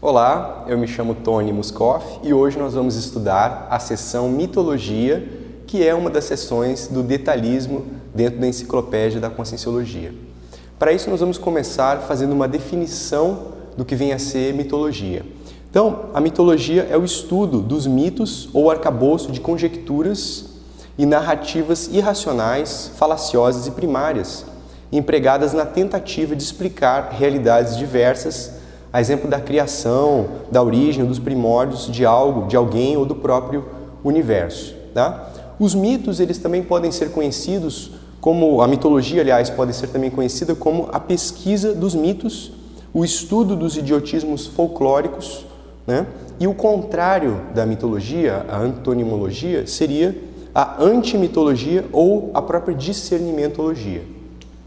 Olá, eu me chamo Tony Muscoff e hoje nós vamos estudar a seção Mitologia, que é uma das seções do detalhismo dentro da Enciclopédia da Conscienciologia. Para isso nós vamos começar fazendo uma definição do que vem a ser mitologia. Então, a mitologia é o estudo dos mitos ou arcabouço de conjecturas e narrativas irracionais, falaciosas e primárias, empregadas na tentativa de explicar realidades diversas, a exemplo da criação, da origem, dos primórdios de algo, de alguém ou do próprio universo. Tá? Os mitos, eles também podem ser conhecidos como, a mitologia, aliás, pode ser também conhecida como a pesquisa dos mitos, o estudo dos idiotismos folclóricos, né? E o contrário da mitologia, a antonimologia, seria a antimitologia ou a própria discernimentologia.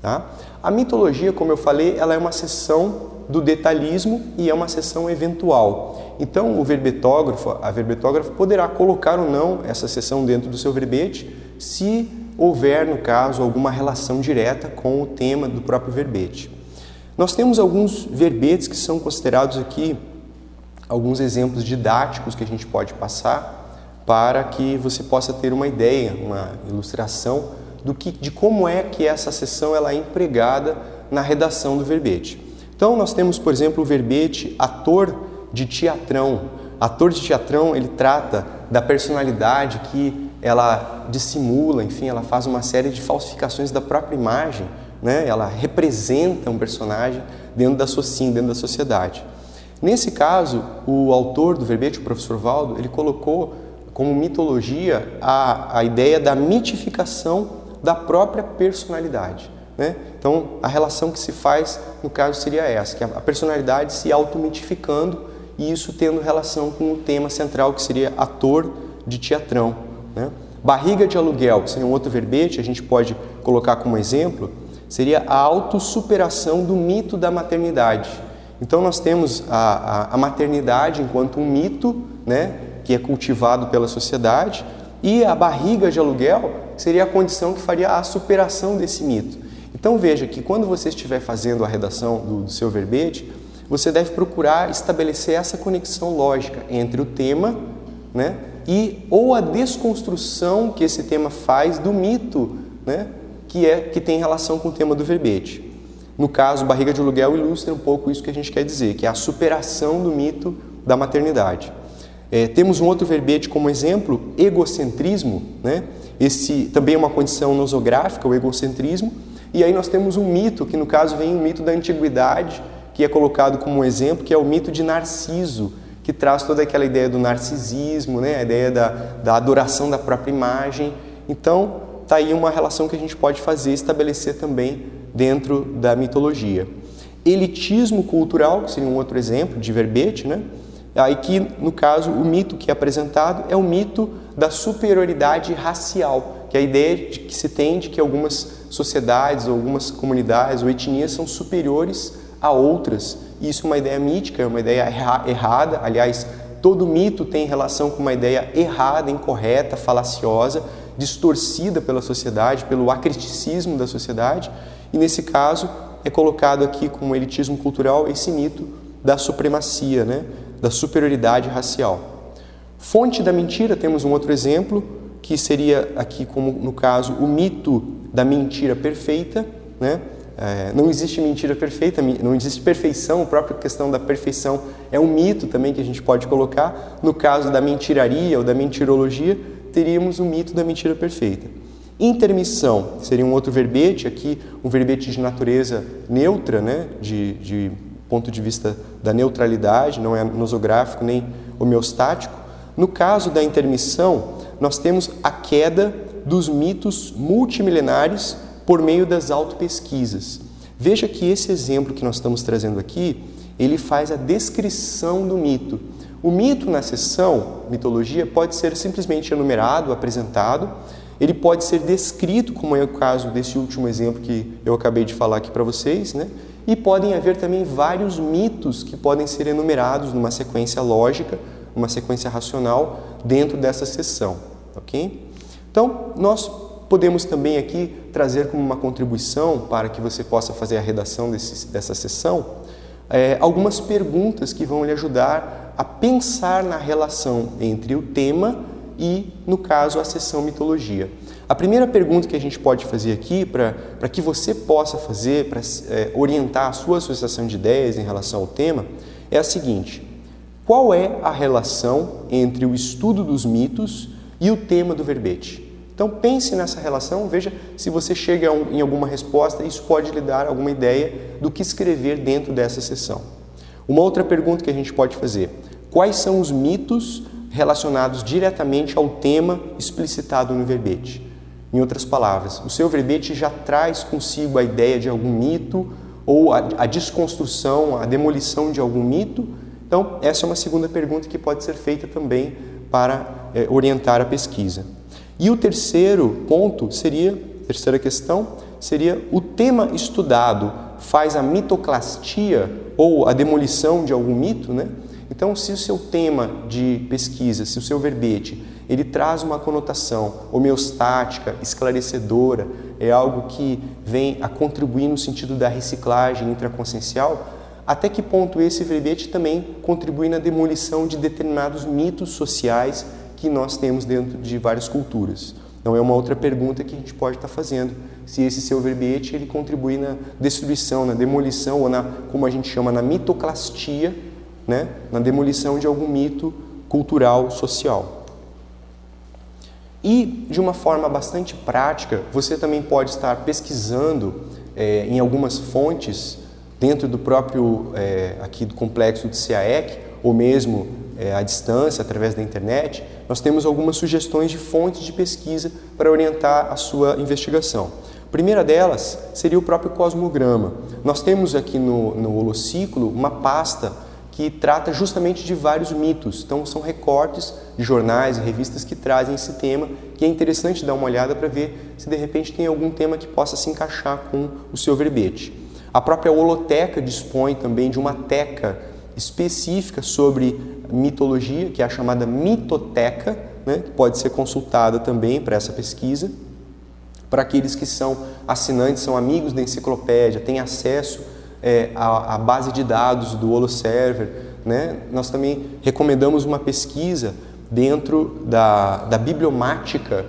Tá? A mitologia, como eu falei, ela é uma seção do detalhismo e é uma seção eventual. Então, o verbetógrafo, a verbetógrafa poderá colocar ou não essa seção dentro do seu verbete se houver, no caso, alguma relação direta com o tema do próprio verbete. Nós temos alguns verbetes que são considerados aqui alguns exemplos didáticos que a gente pode passar para que você possa ter uma ideia, uma ilustração de como é que essa seção ela é empregada na redação do verbete. Então, nós temos, por exemplo, o verbete ator de teatrão. Ator de teatrão, ele trata da personalidade que ela dissimula, enfim, ela faz uma série de falsificações da própria imagem, né? Ela representa um personagem dentro da sociedade. Nesse caso, o autor do verbete, o professor Valdo, ele colocou como mitologia a ideia da mitificação da própria personalidade. Né? Então, a relação que se faz, no caso, seria essa, que a personalidade se automitificando e isso tendo relação com o tema central, que seria ator de teatrão. Né? Barriga de aluguel, que seria um outro verbete, a gente pode colocar como exemplo, seria a autossuperação do mito da maternidade. Então, nós temos a maternidade enquanto um mito, né, que é cultivado pela sociedade, e a barriga de aluguel seria a condição que faria a superação desse mito. Então veja que quando você estiver fazendo a redação do seu verbete, você deve procurar estabelecer essa conexão lógica entre o tema, né, ou a desconstrução que esse tema faz do mito, né, que tem relação com o tema do verbete. No caso, barriga de aluguel ilustra um pouco isso que a gente quer dizer, que é a superação do mito da maternidade. Temos um outro verbete como exemplo, egocentrismo, né? Esse também é uma condição nosográfica, o egocentrismo. E aí nós temos um mito, que no caso vem o mito da antiguidade, que é colocado como um exemplo, que é o mito de Narciso, que traz toda aquela ideia do narcisismo, né? A ideia da adoração da própria imagem. Então, está aí uma relação que a gente pode fazer, estabelecer também dentro da mitologia. Elitismo cultural, que seria um outro exemplo de verbete, né? Aí que, no caso, o mito que é apresentado é o mito da superioridade racial, que é a ideia que se tem de que algumas sociedades, ou algumas comunidades ou etnias são superiores a outras. Isso é uma ideia mítica, é uma ideia errada. Aliás, todo mito tem relação com uma ideia errada, incorreta, falaciosa, distorcida pela sociedade, pelo acriticismo da sociedade. E nesse caso é colocado aqui como elitismo cultural esse mito da supremacia, né? Da superioridade racial. Fonte da mentira, temos um outro exemplo, que seria aqui, como no caso, o mito da mentira perfeita. Né? Não existe mentira perfeita, não existe perfeição, a própria questão da perfeição é um mito também que a gente pode colocar. No caso da mentiraria ou da mentirologia, teríamos o mito da mentira perfeita. Intermissão seria um outro verbete, aqui um verbete de natureza neutra, né? de ponto de vista da neutralidade, não é nosográfico nem homeostático. No caso da intermissão, nós temos a queda dos mitos multimilenares por meio das autopesquisas. Veja que esse exemplo que nós estamos trazendo aqui, ele faz a descrição do mito. O mito na seção mitologia pode ser simplesmente enumerado, apresentado, ele pode ser descrito, como é o caso desse último exemplo que eu acabei de falar aqui para vocês, né? E podem haver também vários mitos que podem ser enumerados numa sequência lógica, uma sequência racional dentro dessa seção, ok? Então, nós podemos também aqui trazer como uma contribuição para que você possa fazer a redação dessa seção algumas perguntas que vão lhe ajudar a pensar na relação entre o tema e, no caso, a seção mitologia. A primeira pergunta que a gente pode fazer aqui, para que você possa fazer, para orientar a sua associação de ideias em relação ao tema, é a seguinte: qual é a relação entre o estudo dos mitos e o tema do verbete? Então pense nessa relação, veja se você chega em alguma resposta, isso pode lhe dar alguma ideia do que escrever dentro dessa seção. Uma outra pergunta que a gente pode fazer: quais são os mitos relacionados diretamente ao tema explicitado no verbete? Em outras palavras, o seu verbete já traz consigo a ideia de algum mito ou a desconstrução, a demolição de algum mito? Então, essa é uma segunda pergunta que pode ser feita também para orientar a pesquisa. E o terceiro ponto terceira questão, seria: o tema estudado faz a mitoclastia ou a demolição de algum mito, né? Então, se o seu tema de pesquisa, se o seu verbete, ele traz uma conotação homeostática, esclarecedora, é algo que vem a contribuir no sentido da reciclagem intraconsciencial, até que ponto esse verbete também contribui na demolição de determinados mitos sociais que nós temos dentro de várias culturas? Então é uma outra pergunta que a gente pode estar fazendo, se esse seu verbete ele contribui na destruição, na demolição ou como a gente chama, na mitoclastia, né? Na demolição de algum mito cultural, social. E, de uma forma bastante prática, você também pode estar pesquisando em algumas fontes dentro do próprio, aqui do complexo do CAEC, ou mesmo à distância, através da internet. Nós temos algumas sugestões de fontes de pesquisa para orientar a sua investigação. A primeira delas seria o próprio cosmograma. Nós temos aqui no Holociclo uma pasta que trata justamente de vários mitos. Então, são recortes de jornais e revistas que trazem esse tema, que é interessante dar uma olhada para ver se de repente tem algum tema que possa se encaixar com o seu verbete. A própria Holoteca dispõe também de uma teca específica sobre mitologia, que é a chamada Mitoteca, né, que pode ser consultada também para essa pesquisa. Para aqueles que são assinantes, são amigos da enciclopédia, têm acesso à base de dados do Holoserver, né? Nós também recomendamos uma pesquisa dentro da bibliomática,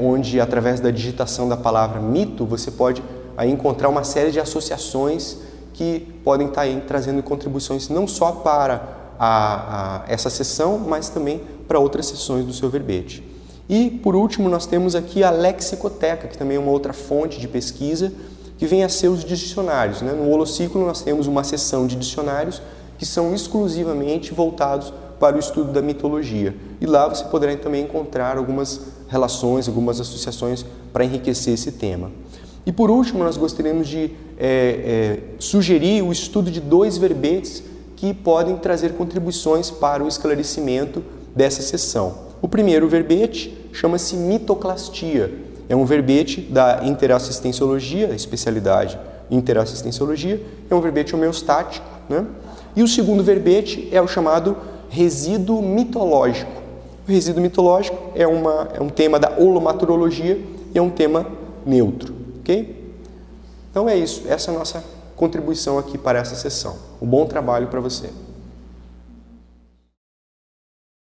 onde, através da digitação da palavra mito, você pode aí encontrar uma série de associações que podem estar aí trazendo contribuições não só para essa sessão, mas também para outras sessões do seu verbete. E, por último, nós temos aqui a Lexicoteca, que também é uma outra fonte de pesquisa, que vem a ser os dicionários, né? No Holociclo nós temos uma seção de dicionários que são exclusivamente voltados para o estudo da mitologia. E lá você poderá também encontrar algumas relações, algumas associações para enriquecer esse tema. E por último, nós gostaríamos de sugerir o estudo de 2 verbetes que podem trazer contribuições para o esclarecimento dessa seção. O primeiro verbete chama-se mitoclastia. É um verbete da interassistenciologia, a especialidade interassistenciologia, é um verbete homeostático, né? E o segundo verbete é o chamado resíduo mitológico. O resíduo mitológico é um tema da holomaturologia e é um tema neutro, ok? Então é isso, essa é a nossa contribuição aqui para essa sessão. Um bom trabalho para você.